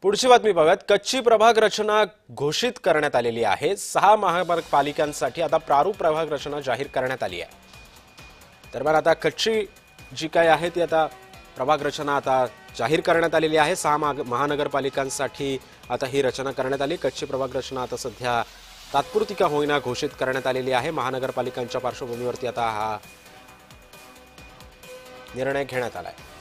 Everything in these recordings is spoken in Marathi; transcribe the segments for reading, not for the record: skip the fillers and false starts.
पुढची बातमी बघत कच्ची प्रभाग रचना घोषित करण्यात आलेली आहे। 6 महानगरपालिकांसाठी आता प्रारूप प्रभाग रचना जाहीर करण्यात आली आहे। दरम्यान आता कच्ची जी काय आहे ती आता प्रभाग रचना आता जाहीर करण्यात आलेली आहे। 6 महानगरपालिकांसाठी आता ही रचना करण्यात आली। कच्ची प्रभाग रचना आता सध्या तात्पुरती का होईना घोषित करण्यात आलेली आहे। महानगरपालिकांच्या पार्श्वभूमीवरती आता हा निर्णय घेण्यात आला आहे।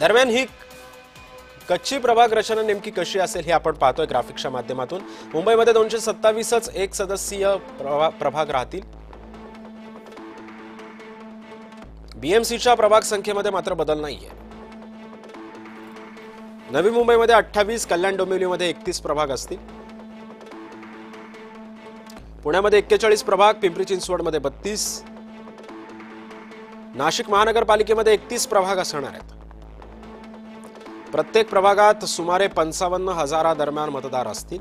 दरम्यान ही कच्ची प्रभाग रचना नेमकी कशी असेल हे आपण पाहतोय ग्राफिक्सच्या माध्यमातून। मुंबईमध्ये 227च एक सदस्यीय प्रभाग राहतील। बीएमसीच्या प्रभाग संख्येमध्ये मात्र बदल नाहीये। नवी मुंबईमध्ये 28, कल्याण डोंबिवलीमध्ये 31 प्रभाग असतील। पुण्यामध्ये 41 प्रभाग, पिंपरी चिंचवडमध्ये 32, नाशिक महानगरपालिकेमध्ये 31 प्रभाग असणार आहेत। प्रत्येक प्रभागात सुमारे 55,000 दरम्यान मतदार असतील।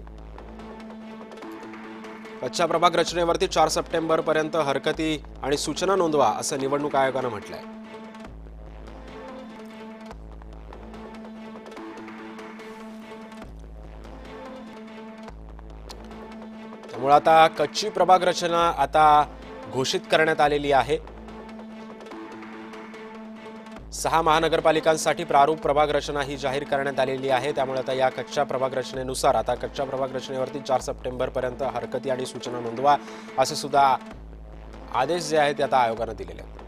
कच्च्या प्रभाग रचनेवरती 4 सप्टेंबर पर्यंत हरकती आणि सूचना नोंदवा असं निवडणूक आयोगानं म्हटलंय। त्यामुळे आता कच्ची प्रभाग रचना आता घोषित करण्यात आलेली आहे। 6 महानगरपालिकांसाठी प्रारूप प्रभाग रचना ही जाहीर करण्यात आलेली आहे। त्यामुळे आता या कच्च्या प्रभाग रचनेनुसार आता कच्च्या प्रभाग रचनेवरती 4 सप्टेंबर पर्यंत हरकती आणि सूचना नोंदवा असे सुद्धा आदेश जे आहेत ते आता आयोगाने दिलेले आहेत।